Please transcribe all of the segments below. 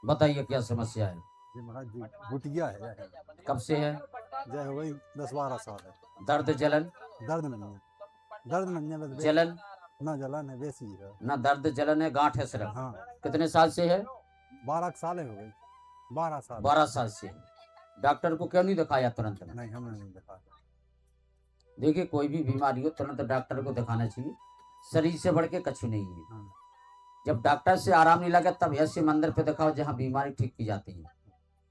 बताइए क्या समस्या है? जी महाराज जी, गुटिया है। कब से है? जय हो गई 10-12 साल है। दर्द जलन? दर्द नहीं है, दर्द नहीं है, बस जलन? ना जलन है, वैसी है। ना दर्द जलन है, गांठ है सिर्फ? हाँ, कितने साल से है? 12 साल हो गई, 12 साल। 12 साल से। डॉक्टर को क्यों नहीं दिखाया तुरंत में? नहीं, हमने नहीं दिखाया। देखिए, कोई भी बीमारी हो तुरंत डॉक्टर को दिखाना चाहिए। शरीर से बढ़ के कुछ नहीं है। हाँ। जब डॉक्टर से आराम नहीं लगे तब ऐसे मंदिर पे दिखाओ जहाँ बीमारी ठीक की जाती है।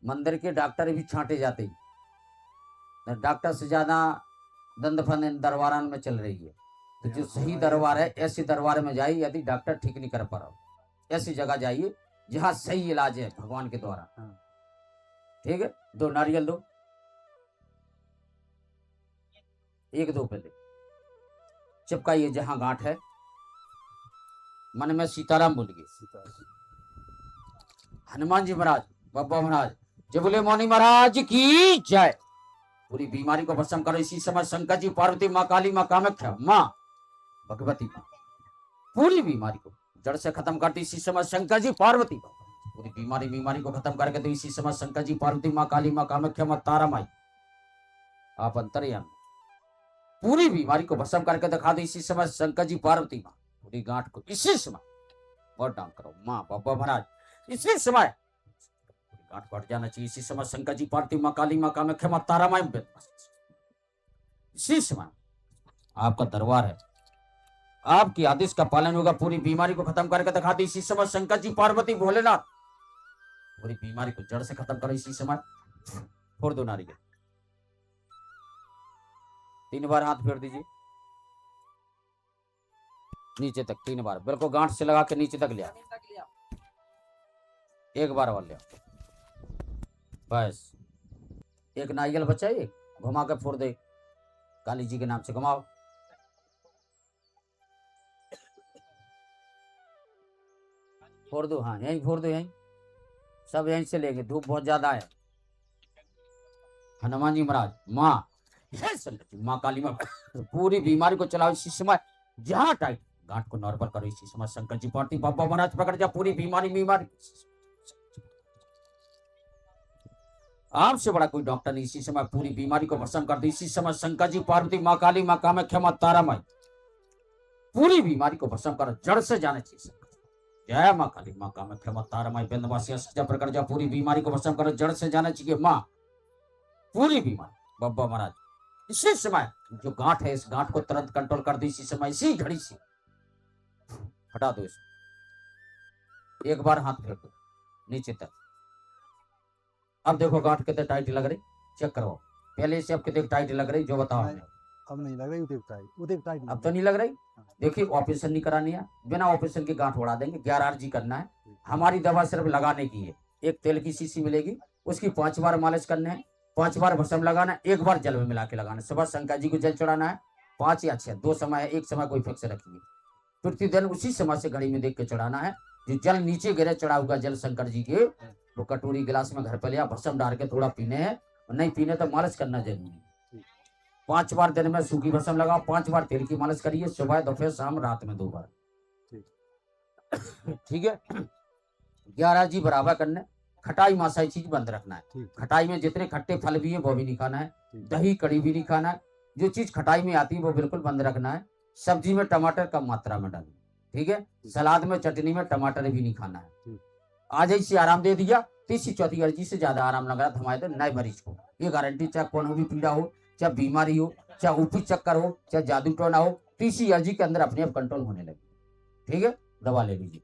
मंदिर के डॉक्टर भी छांटे जाते हैं। डॉक्टर से ज्यादा दंड फंद दरबारान में चल रही है। तो जो सही दरबार है ऐसे दरबार में जाइए। यदि डॉक्टर ठीक नहीं कर पा रहा हो ऐसी जगह जाइए जहाँ सही इलाज है भगवान के द्वारा। ठीक है, 2 नारियल दो, 1-2 पहले चिपकाइए जहां गांठ है। मन में सीताराम बोलिए। हनुमान जी महाराज, बाबा महाराज, जय बोले मौनी महाराज की जय। पूरी बीमारी को भस्म करो इसी समय। शंकर जी, पार्वती, माँ काली, माँ कामाख्या, माँ भगवती, माँ पूरी बीमारी को जड़ से खत्म करती इसी समय। शंकर जी, पार्वती, पूरी बीमारी को खत्म करके तो इसी समय। शंकर जी, पार्वती, माँ काली, माँ कामाख्या, माँ तारा माई, आप अंतर्यामी पूरी बीमारी को भस्म करके दिखा दो इसी समय। शंकर जी, पार्वती, माँ पूरी गांठ को इसी समय और डाउन करो। माँ बाबा महाराज इसी समय गांठ कट जाना चाहिए इसी समय। शंकर जी, पार्वती, माँ काली, माँ कामाख्या, माँ तारा माई इसी समय आपका दरबार है। आपकी आदेश का पालन होगा। पूरी बीमारी को खत्म करके दिखा दो इसी समय। शंकर जी, पार्वती, भोलेनाथ पूरी बीमारी को जड़ से खत्म करो इसी समय। फोड़ दो नारियल, 3 बार हाथ फेर दीजिए नीचे तक, 3 बार बिल्कुल गांठ से लगा के नीचे तक लिया। 1 बार और लिया, बस। 1 नारियल बचाइए, घुमा के फोड़ दे काली जी के नाम से। घुमाओ, फोड़ दो। हाँ, यहीं फोड़ दो, यहीं सब यहीं से लेंगे, धूप बहुत ज्यादा है। हनुमान जी महाराज, माँ माँ काली, माँ पूरी बीमारी को चलाओ इसी समय। जहां टाइट गांठ को नॉर्मल करो इसी समय। शंकर जी, पार्वती, बाबा महाराज पकड़ जा पूरी बीमारी। आपसे बड़ा कोई डॉक्टर नहीं इसी समय। पूरी बीमारी को भस्म कर दो इसी समय। शंकर जी, पार्वती, माँ काली, माँ कामाख्या, माँ तारा माई पूरी बीमारी को भस्म कर जड़ से जाने चाहिए। जय माँ काली, माँ कामाख्या, माँ तारा माई बिंदवासी प्रकट जा पूरी बीमारी को भस्म कर जड़ से जाना चाहिए। माँ पूरी बीमारी बाबा महाराज इसी समय। जो गांठ है इस गांठ को तुरंत कंट्रोल कर दो इसी समय, इसी घड़ी से हटा दो इसको। 1 बार हाथ फेर दो नीचे तक। अब देखो गांठ कितने टाइट लग रही, चेक करो पहले से। अब कितने टाइट लग रही जो बताओ हमें। अब नहीं लग रही उतनी टाइट। अब तो नहीं लग रही। देखिए, ऑपरेशन नहीं करानी है, बिना ऑपरेशन के गांठ उड़ा देंगे। 11 RG करना है। हमारी दवा सिर्फ लगाने की है। एक तेल की शीशी मिलेगी, उसकी 5 बार मालिश करने है, 5 बार भस्म लगाना, 1 बार जल में मिला के लगाना। सुबह शंकर जी को जल चढ़ाना है 5 या 6, 2 समय है, 1 समय कोई फिक्स रखिए। प्रतिदिन उसी समय से घड़ी में देख के चढ़ाना है। जो जल नीचे गिरे चढ़ा हुआ जल शंकर जी के, वो कटोरी गिलास में घर पे लिया, भस्म डाल के थोड़ा पीने हैं। नहीं पीने तो मालिश करना जरूरी है। 5 बार दिन में सूखी भस्म लगाओ, 5 बार तेल की मालिश करिए, सुबह, दोपहर, शाम, रात में 2 बार। ठीक है। 11 RG बराबर करने। खटाई मासाई चीज बंद रखना है। खटाई में जितने खट्टे फल भी है वो भी नहीं खाना है। दही कड़ी भी नहीं खाना है। जो चीज खटाई में आती है वो बिल्कुल बंद रखना है। सब्जी में टमाटर कम मात्रा में डालना। ठीक है। सलाद में, चटनी में टमाटर भी नहीं खाना है। आज ऐसी आराम दे दिया, 3री-4थी अर्जी से ज्यादा आराम लग रहा था हमारे नए मरीज को। ये गारंटी, चाहे कौन भी पीड़ा हो, चाहे बीमारी हो, चाहे ऊपरी चक्कर हो, चाहे जादू टोना हो, 3री अर्जी के अंदर अपने आप कंट्रोल होने लगे। ठीक है, दवा ले लीजिए।